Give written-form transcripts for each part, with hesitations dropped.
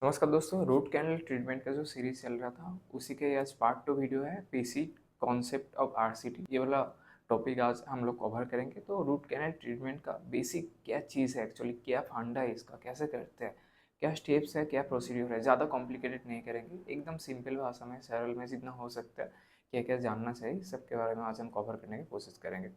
नमस्कार दोस्तों, root canal treatment का जो सीरीज चल रहा था उसी के आज पार्ट 2 वीडियो है। पीसी कॉन्सेप्ट ऑफ आरसीटी, ये वाला टॉपिक आज हम लोग कवर करेंगे। तो रूट कैनल ट्रीटमेंट का बेसिक क्या चीज़ है, एक्चुअली क्या फंडा है इसका, कैसे करते हैं, क्या स्टेप्स है, क्या प्रोसीड्यूर है। ज़्यादा कॉम्प्लिकेटेड नहीं करेंगे, एकदम सिंपल भाषा में, सरल में जितना हो सकता है क्या क्या जानना चाहिए, सबके बारे में आज हम कवर करने की कोशिश करेंगे।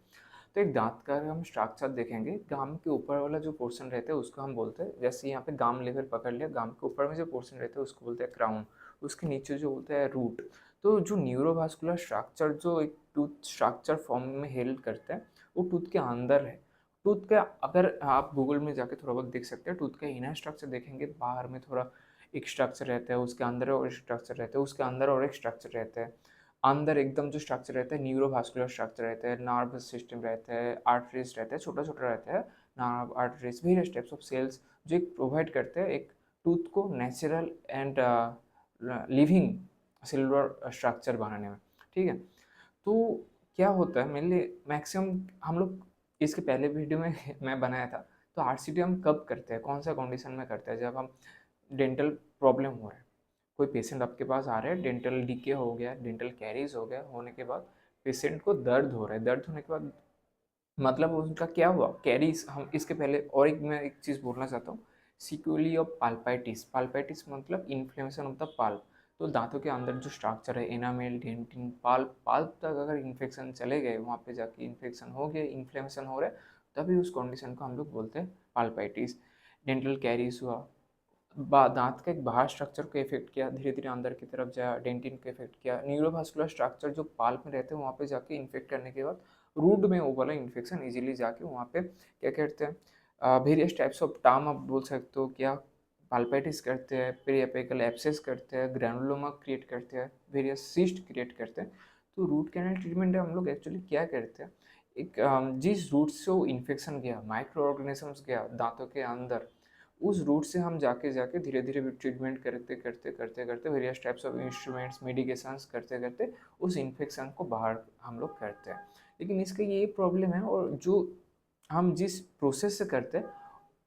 तो एक दांत का हम स्ट्रक्चर देखेंगे। गाम के ऊपर वाला जो पोर्शन रहता है उसको हम बोलते हैं, जैसे यहाँ पे गाम लेवल पकड़ लिया, गाम के ऊपर में जो पोर्शन रहता है उसको बोलते हैं क्राउन। उसके नीचे जो बोलते हैं रूट। तो जो न्यूरोवास्कुलर स्ट्रक्चर जो एक टूथ स्ट्रक्चर फॉर्म में हेल्प करता है वो टूथ के अंदर है। टूथ का अगर आप गूगल में जाके थोड़ा बहुत देख सकते हैं, टूथ का इनर स्ट्रक्चर देखेंगे, बाहर में थोड़ा एक स्ट्रक्चर रहता है, उसके अंदर और एक स्ट्रक्चर रहता है, उसके अंदर और एक स्ट्रक्चर रहता है। अंदर एकदम जो स्ट्रक्चर रहता है न्यूरोवास्कुलर स्ट्रक्चर रहता है, नर्वस सिस्टम रहता है, आर्टरीज रहता है, छोटा छोटा रहता है nerve arteries, various types of cells जो एक प्रोवाइड करते हैं एक टूथ को natural and living silver structure बनाने में। ठीक है। तो क्या होता है मेनली मैक्सिमम हम लोग इसके पहले वीडियो में मैं बनाया था। तो आरसीटी हम कब करते हैं, कौन सा कंडीशन में करते हैं, जब हम डेंटल प्रॉब्लम हो रहा है, कोई पेशेंट आपके पास आ रहा है, डेंटल डीके हो गया, डेंटल कैरीज हो गया, होने के बाद पेशेंट को दर्द हो रहा है, दर्द होने के बाद मतलब उनका क्या हुआ कैरीज। हम इसके पहले और एक मैं एक चीज़ बोलना चाहता हूँ, सिक्यूली ऑफ पाल्पाइटिस। पाल्पाइटिस मतलब इन्फ्लेमेशन ऑफ द पाल्प। तो दांतों के अंदर जो स्ट्रक्चर है एनामेल डेंटिन पाल्प, पाल्प तक अगर इन्फेक्शन चले गए, वहाँ पे जाके इन्फेक्शन हो गया, इन्फ्लेमेशन हो रहा है, तभी उस कंडीशन को हम लोग बोलते हैं पाल्पाइटिस। डेंटल कैरीज हुआ, दांत का एक बाहर स्ट्रक्चर को इफेक्ट किया, धीरे धीरे अंदर की तरफ जाया, डेंटिन को इफेक्ट किया, न्यूरोवास्कुलर स्ट्रक्चर जो पाल्प में रहते हैं वहाँ पे जाके इन्फेक्ट करने के बाद रूट में वो वाला इन्फेक्शन इजीली जाके वहाँ पे क्या कहते हैं वेरियस टाइप्स ऑफ टार्म आप बोल सकते हो, क्या पाल्पाइटिस करते हैं, पेरिएपिकल एब्सेस करते हैं, ग्रैनुलोमा क्रिएट करते हैं, वेरियस सिस्ट क्रिएट करते हैं। तो रूट कैनल ट्रीटमेंट हम लोग एक्चुअली क्या करते हैं, एक जिस रूट से वो इन्फेक्शन गया, माइक्रो ऑर्गेनिजम्स गया दांतों के अंदर, उस रूट से हम जाके जाके धीरे धीरे ट्रीटमेंट करते करते करते करते various types of instruments medications करते करते उस इन्फेक्शन को बाहर हम लोग करते हैं। लेकिन इसका ये प्रॉब्लम है, और जो हम जिस प्रोसेस से करते हैं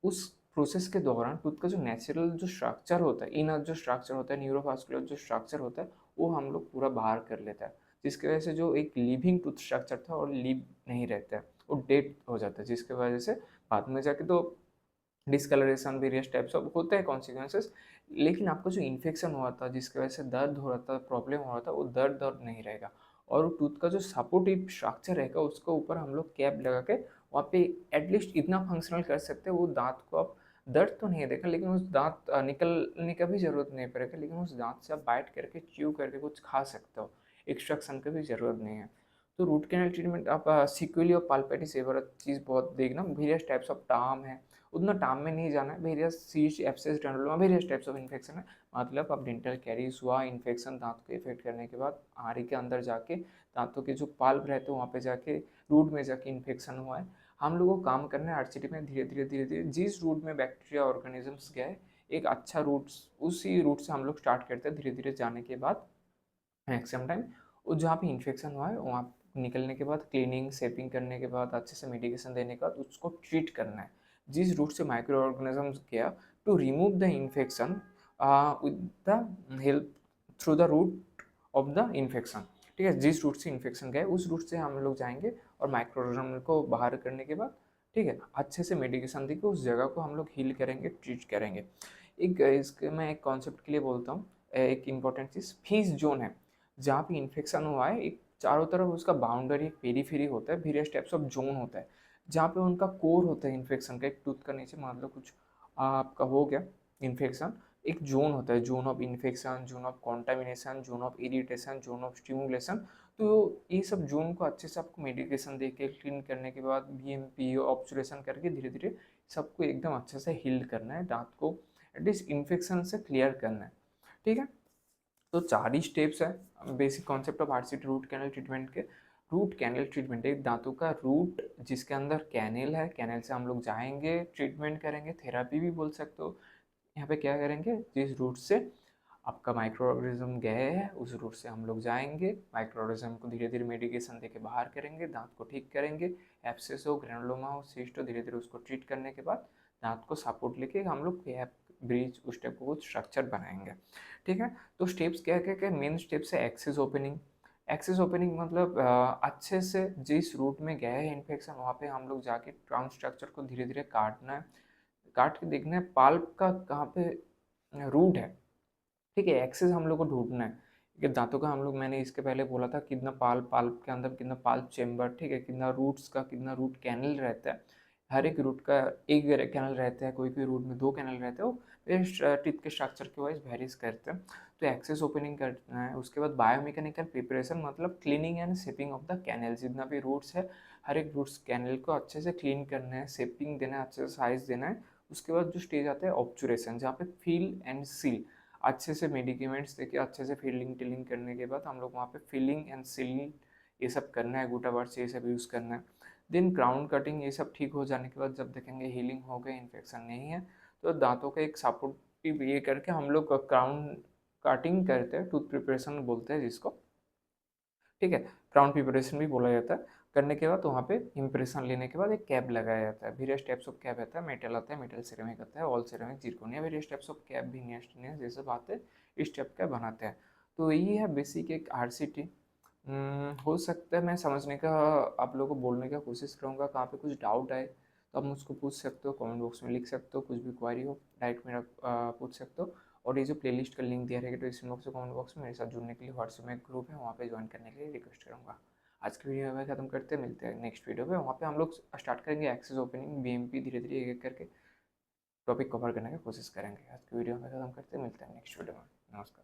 उस प्रोसेस के दौरान टूथ का जो नेचुरल जो स्ट्रक्चर होता है, इनर जो स्ट्रक्चर होता है, न्यूरोवास्कुलर जो स्ट्रक्चर होता है, वो हम लोग पूरा बाहर कर लेता है, जिसकी वजह से जो एक लिविंग टूथ स्ट्रक्चर था और लिव नहीं रहता है, वो डेड हो जाता है, जिसकी वजह से बाद में जाके तो डिस्कलरेशन वेरियस टाइप्स ऑफ होते हैं कॉन्सिक्वेंसेस। लेकिन आपको जो इन्फेक्शन हुआ था, जिसकी वजह से दर्द हो रहा था, प्रॉब्लम हो रहा था, वो दर्द दर्द नहीं रहेगा। और वो टूथ का जो सपोर्टिव स्ट्रक्चर रहेगा उसके ऊपर हम लोग कैप लगा के वहाँ पे एटलीस्ट इतना फंक्शनल कर सकते हैं, वो दांत को आप दर्द तो नहीं देगा, लेकिन उस दांत निकलने का भी ज़रूरत नहीं पड़ेगा, लेकिन उस दांत से आप बाइट करके च्यू करके कुछ खा सकते हो, एक्सट्रैक्शन की भी ज़रूरत नहीं है। तो रूट कैनल ट्रीटमेंट आप सिक्वेली और पाल्पेटिस ये वाला चीज़ बहुत देखना, वेरियस टाइप्स ऑफ टार्म है, उतना टार्म में नहीं जाना है, various cyst abscess granuloma various types of infection है। मतलब अब डेंटल कैरीज हुआ, इन्फेक्शन दांत को इफेक्ट करने के बाद आरी के अंदर जाके दांतों के जो पाल्प रहते हैं वहाँ पे जाके रूट में जाके इन्फेक्शन हुआ है। हम लोगों को काम करना है आरसीटी में, धीरे धीरे धीरे धीरे जिस रूट में बैक्टीरिया ऑर्गेनिजम्स गए, एक अच्छा रूट, उसी रूट से हम लोग स्टार्ट करते हैं, धीरे धीरे जाने के बाद मैक्सिमम टाइम वो जहाँ पे इन्फेक्शन हुआ है वहाँ निकलने के बाद क्लीनिंग सेपिंग करने के बाद अच्छे से मेडिकेशन देने के बाद उसको ट्रीट करना है, जिस रूट से माइक्रो ऑर्गेनिजम्स गया, to remove the infection with the help through the root of the infection. ठीक है, जिस रूट से इन्फेक्शन गए उस रूट से हम लोग जाएंगे और माइक्रो ऑर्गेनिज्म को बाहर करने के बाद ठीक है अच्छे से मेडिकेशन देके उस जगह को हम लोग हील करेंगे, ट्रीट करेंगे। एक इसके मैं एक कॉन्सेप्ट के लिए बोलता हूँ, एक इम्पॉर्टेंट चीज़ फीस जोन है, जहाँ पे इन्फेक्शन हुआ है, एक चारों तरफ उसका बाउंड्री एक पेरीफेरी होता है, वेरियस टाइप्स ऑफ जोन होता है, जहाँ पे उनका कोर होता है इन्फेक्शन का, एक टूथ का नीचे मान लो कुछ आपका हो गया इन्फेक्शन, एक जोन होता है, zone of infection, zone of contamination, zone of irritation, zone of stimulation. तो ये सब जोन को अच्छे से आपको मेडिकेशन दे के क्लीन करने के बाद बीएमपी ऑब्जर्वेशन करके धीरे धीरे सबको एकदम अच्छे से हील करना है, दांत को एटलीस्ट इन्फेक्शन से क्लियर करना है। ठीक है। तो 4 ही स्टेप्स है basic concept of RCT root canal treatment के। रूट कैनल ट्रीटमेंट एक दांतों का रूट जिसके अंदर कैनल है, कैनल से हम लोग जाएंगे, ट्रीटमेंट करेंगे, थेरापी भी बोल सकते हो। यहाँ पे क्या करेंगे, जिस रूट से आपका माइक्रो ऑर्गेनिज्म गए हैं उस रूट से हम लोग जाएंगे, माइक्रो ऑर्गेनिज्म को धीरे धीरे मेडिकेशन देके बाहर करेंगे, दांत को ठीक करेंगे, एब्सेस हो, ग्रेनुलोमा हो, सिस्ट हो, धीरे धीरे उसको ट्रीट करने के बाद दांत को सपोर्ट लेके हम लोग ब्रिज उस टाइप का कुछ स्ट्रक्चर बनाएंगे। ठीक है, तो स्टेप्स क्या क्या क्या मेन स्टेप्स है एक्सेस ओपनिंग। एक्सेस ओपनिंग मतलब अच्छे से जिस रूट में गया है इन्फेक्शन वहाँ पे हम लोग जाके ट्राउन स्ट्रक्चर को धीरे धीरे काटना है, काट के देखना है पाल्प का कहाँ पे रूट है। ठीक है, एक्सेस हम लोग को ढूंढना है कि दांतों का हम लोग, मैंने इसके पहले बोला था कितना पाल्प, पाल्प के अंदर कितना पाल्प चेम्बर, ठीक है, कितना रूट्स का कितना रूट कैनल रहता है। हर एक रूट का एक कैनल रहता है, कोई कोई रूट में 2 कैनल रहते हैं, वो टीथ के स्ट्रक्चर के वाइज वेरीज करते हैं। तो एक्सेस ओपनिंग करना है। उसके बाद बायोमेकेनिकल प्रिपरेशन मतलब cleaning and shaping of the canal, जितना भी रूट्स है हर एक रूट्स कैनल को अच्छे से क्लीन करना है, शेपिंग देना है, अच्छे से साइज देना है। उसके बाद जो स्टेज आता है ऑब्चुरेशन, जहाँ पे फिल एंड सील, अच्छे से मेडिकेमेंट्स देके अच्छे से फीलिंग टिलिंग करने के बाद हम लोग वहाँ पे फिलिंग एंड सीलिंग ये सब करना है, गूटा बर्ड्स ये सब यूज़ करना है। देन क्राउन कटिंग, ये सब ठीक हो जाने के बाद जब देखेंगे हीलिंग हो गई, इन्फेक्शन नहीं है, तो दांतों का एक सपोर्टिव ये करके हम लोग क्राउन कटिंग करते हैं, टूथ प्रिपरेशन बोलते हैं जिसको। ठीक है, क्राउन प्रिपरेशन भी बोला जाता है। करने के बाद वहाँ पे इम्प्रेशन लेने के बाद एक कैप लगाया जाता है। वेरियस टाइप्स ऑफ कैप आता है, मेटल आता है, मेटल सिरेमिक आता है, all ceramic, zirconia, various types of cap भी नियस ये सब आते हैं, इस टाइप का बनाते हैं। तो यही है बेसिक एक आरसीटी। हो सकता है मैं समझने का, आप लोगों को बोलने का कोशिश करूँगा, कहाँ पे कुछ डाउट आए तो आप मुझको पूछ सकते हो, कमेंट बॉक्स में लिख सकते हो, कुछ भी क्वारी हो डायरेक्ट मेरा पूछ सकते हो। और ये जो प्लेलिस्ट का लिंक दिया रहेगा डिस्क्रिप्शन बॉक्स में, कमेंट बॉक्स में मेरे साथ जुड़ने के लिए व्हाट्सएप में ग्रुप है, वहाँ पे ज्वाइन करने के लिए रिक्वेस्ट करूँगा। आज की वीडियो में खत्म करते हैं, मिलते हैं नेक्स्ट वीडियो पे। वहाँ पे हम लोग स्टार्ट करेंगे एक्सेस ओपनिंग, बीएमपी, धीरे धीरे एक एक करके टॉपिक कवर करने की कोशिश करेंगे। आज की वीडियो में खत्म करते हैं, मिलते हैं नेक्स्ट वीडियो में। नमस्कार।